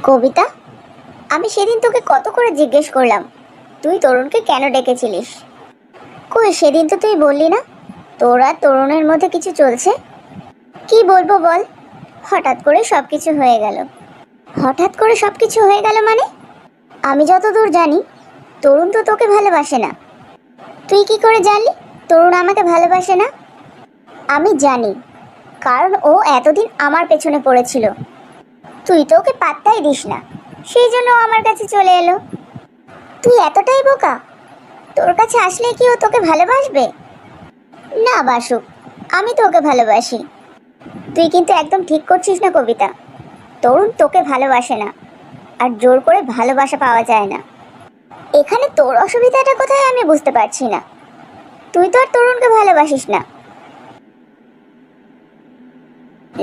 কবিতা, আমি সেদিন তোকে কত করে জিজ্ঞেস করলাম তুই তরুণকে কেন ডেকেছিলিস। কই সেদিন তো তুই বললি না তোর আর তরুণের মধ্যে কিছু চলছে। কি বলবো বল, হঠাৎ করে সব কিছু হয়ে গেল। হঠাৎ করে সব কিছু হয়ে গেল মানে? আমি যতদূর জানি তরুণ তো তোকে ভালোবাসে না। তুই কি করে জানলি তরুণ আমাকে ভালোবাসে না? আমি জানি, কারণ ও এতদিন আমার পেছনে পড়েছিল। তুই তো ওকে পাত্তাই দিস না, সেই জন্য ও আমার কাছে চলে এলো। তুই এতটাই বোকা? তোর কাছে আসলে কি ও তোকে ভালোবাসবে? না বাসুক, আমি তো ওকে ভালোবাসি। তুই কিন্তু একদম ঠিক করছিস না কবিতা। তরুণ তোকে ভালোবাসে না, আর জোর করে ভালোবাসা পাওয়া যায় না। এখানে তোর অসুবিধাটা কোথায় আমি বুঝতে পারছি না। তুই তো আর তরুণকে ভালোবাসিস না,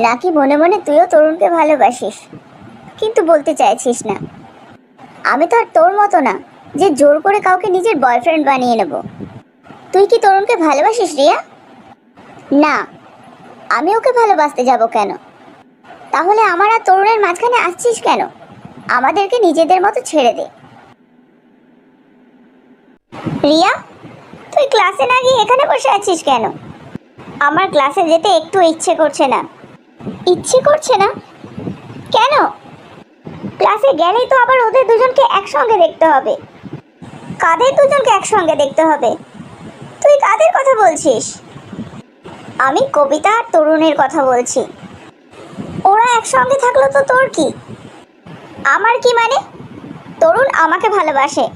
নাকি মনে মনে তুইও তরুণকে ভালোবাসিস কিন্তু বলতে চাইছিস না? আমি তো আর তোর মতো না যে জোর করে কাউকে নিজের বয়ফ্রেন্ড বানিয়ে নেব। তুই কি তরুণকে ভালোবাসিস রিয়া? না, আমি ওকে ভালোবাসতে যাব কেন? তাহলে আমার আর তরুণের মাঝখানে আসছিস কেন? আমাদেরকে নিজেদের মতো ছেড়ে দে। রিয়া, তুই ক্লাসে না গিয়ে এখানে বসে আছিস কেন? আমার ক্লাসে যেতে একটু ইচ্ছে করছে না। ইচ্ছে করছে না কেন? ক্লাসে গেলেই তো আবার ওদের দুজনকে একসঙ্গে দেখতে হবে। কাদের দুজনকে একসঙ্গে দেখতে হবে? তুই কাদের কথা বলছিস? আমি কবিতা আর তরুণের কথা বলছি। ওরা একসঙ্গে থাকলো তো তোর কি? আমার কি মানে? তরুণ আমাকে ভালোবাসে,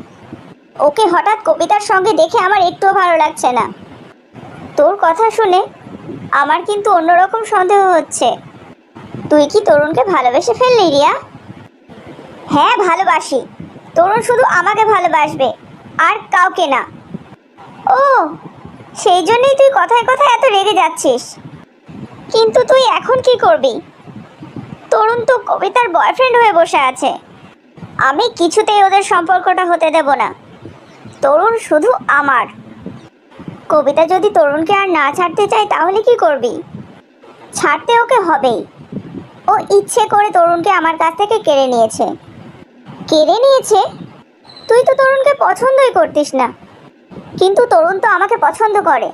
ওকে হঠাৎ কবিতার সঙ্গে দেখে আমার একটুও ভালো লাগছে না। তোর কথা শুনে আমার কিন্তু অন্যরকম সন্দেহ হচ্ছে। তুই কি তরুণকে ভালোবেসে ফেললি রিয়া? হ্যাঁ ভালোবাসি। তরুণ শুধু আমাকে ভালোবাসবে, আর কাউকে না। ও, সেই জন্যই তুই কথায় কথায় এত রেগে যাচ্ছিস। কিন্তু তুই এখন কি করবি? তরুণ তো কবিতার বয়ফ্রেন্ড হয়ে বসে আছে। আমি কিছুতেই ওদের সম্পর্কটা হতে দেব না। তরুণ শুধু আমার। কবিতা যদি তরুণকে আর না ছাড়তে চায় তাহলে কি করবি? ছাড়তে ওকে হবেই। ও ইচ্ছে করে তরুণকে আমার কাছ থেকে কেড়ে নিয়েছে। কেড়ে নিয়েছে? তুই তো তরুণকে পছন্দই করতিস না, কিন্তু তরুণ তো আমাকে পছন্দ করে,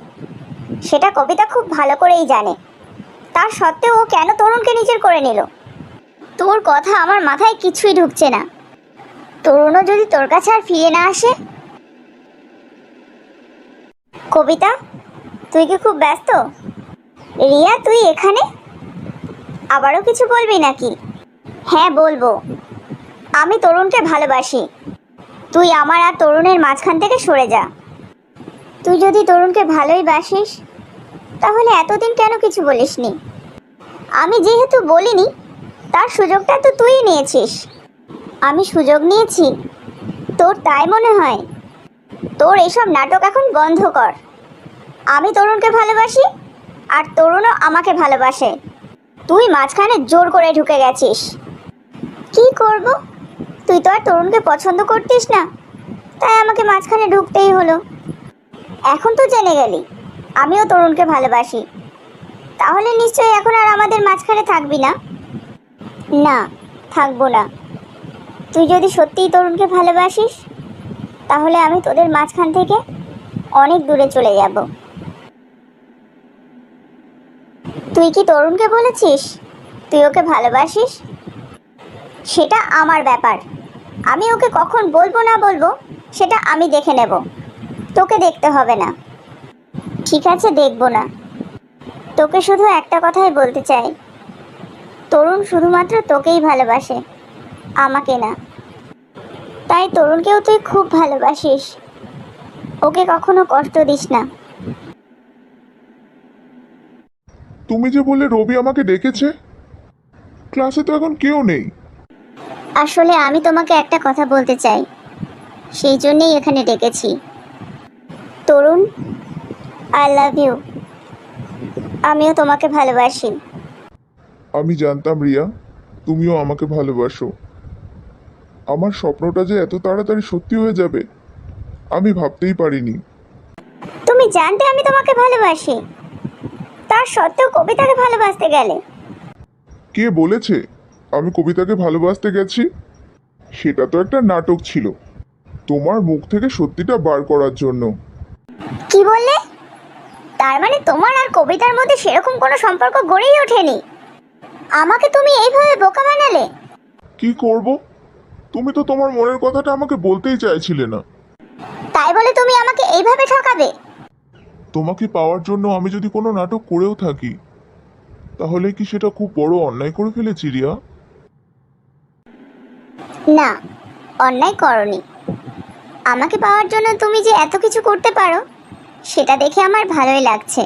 সেটা কবিতা খুব ভালো করেই জানে। তার সত্ত্বেও ও কেন তরুণকে নিজের করে নিল? তোর কথা আমার মাথায় কিছুই ঢুকছে না। তরুণও যদি তোর কাছে আর ফিরে না আসে? কবিতা, তুই কি খুব ব্যস্ত? রিয়া, তুই এখানে? আবারও কিছু বলবি নাকি? হ্যাঁ বলবো। আমি তরুণকে ভালোবাসি। তুই আমার আর তরুণের মাঝখান থেকে সরে যা। তুই যদি তরুণকে ভালোই বাসিস তাহলে এতদিন কেন কিছু বলিসনি? আমি যেহেতু বলিনি, তার সুযোগটা তো তুই নিয়েছিস। আমি সুযোগ নিয়েছি? তোর তাই মনে হয়? তোর এসব নাটক এখন বন্ধ কর। আমি তরুণকে ভালোবাসি, আর তরুণও আমাকে ভালোবাসে। তুই মাঝখানে জোর করে ঢুকে গেছিস। কি করব? তুই তো আর তরুণকে পছন্দ করতিস না, তাই আমাকে মাঝখানে ঢুকতেই হলো। এখন তো জেনে গেলি আমিও তরুণকে ভালোবাসি, তাহলে নিশ্চয়ই এখন আর আমাদের মাঝখানে থাকবি না? না, থাকবো না। তুই যদি সত্যিই তরুণকে ভালোবাসিস তাহলে আমি তোদের মাঝখান থেকে অনেক দূরে চলে যাব। তুই কি তরুণকে বলেছিস তুই ওকে ভালোবাসিস? সেটা আমার ব্যাপার। আমি ওকে কখন বলবো না বলবো সেটা আমি দেখে নেব, তোকে দেখতে হবে না। ঠিক আছে, দেখব না। তোকে শুধু একটা কথাই বলতে চাই, তরুণ শুধুমাত্র তোকেই ভালোবাসে, আমাকে না। তাই তরুণকেও তুই খুব ভালোবাসিস, ওকে কখনো কষ্ট দিস না। তুমি যে বললে রবি আমাকে ডেকেছে, ক্লাসে তো এখন কেউ নেই। আসলে আমি তোমাকে একটা কথা বলতে চাই, সেই জন্যই এখানে ডেকেছি। তরুণ, আই লাভ ইউ। আমিও তোমাকে ভালোবাসি। আমি জানতাম রিয়া, তুমিও আমাকে ভালোবাসো। আমার স্বপ্নটা যে এত তাড়াতাড়ি সত্যি হয়ে যাবে আমি ভাবতেই পারিনি। তুমি জানতে আমি তোমাকে ভালোবাসি, তার সত্ত্বেও কবিতাকে ভালোবাসতে গেলে? কে বলেছে? আমি কবিতাকে ভালোবাসতে গেছি? সেটা তো একটা নাটক ছিল, তোমার মুখ থেকে সত্যিটা বার করার জন্য। কি বললে? তার মানে তোমার আর কবিতার মধ্যে সেরকম কোনো সম্পর্ক গড়েই ওঠেনি? আমাকে তুমি এইভাবে বোকা বানালে? কি করব? তুমি তো তোমার মনের কথাটা আমাকে বলতেই চাইছিলে না। তাই বলে তুমি আমাকে এইভাবে ঠকাবে? তোমাকে পাওয়ার জন্য আমি যদি কোনো নাটক করেও থাকি, তাহলে কি সেটা খুব বড় অন্যায় করে ফেলেছি রিয়া? না, অন্যায় করনি। আমাকে পাওয়ার জন্য তুমি যে এত কিছু করতে পারো, সেটা দেখে আমার ভালোই লাগছে।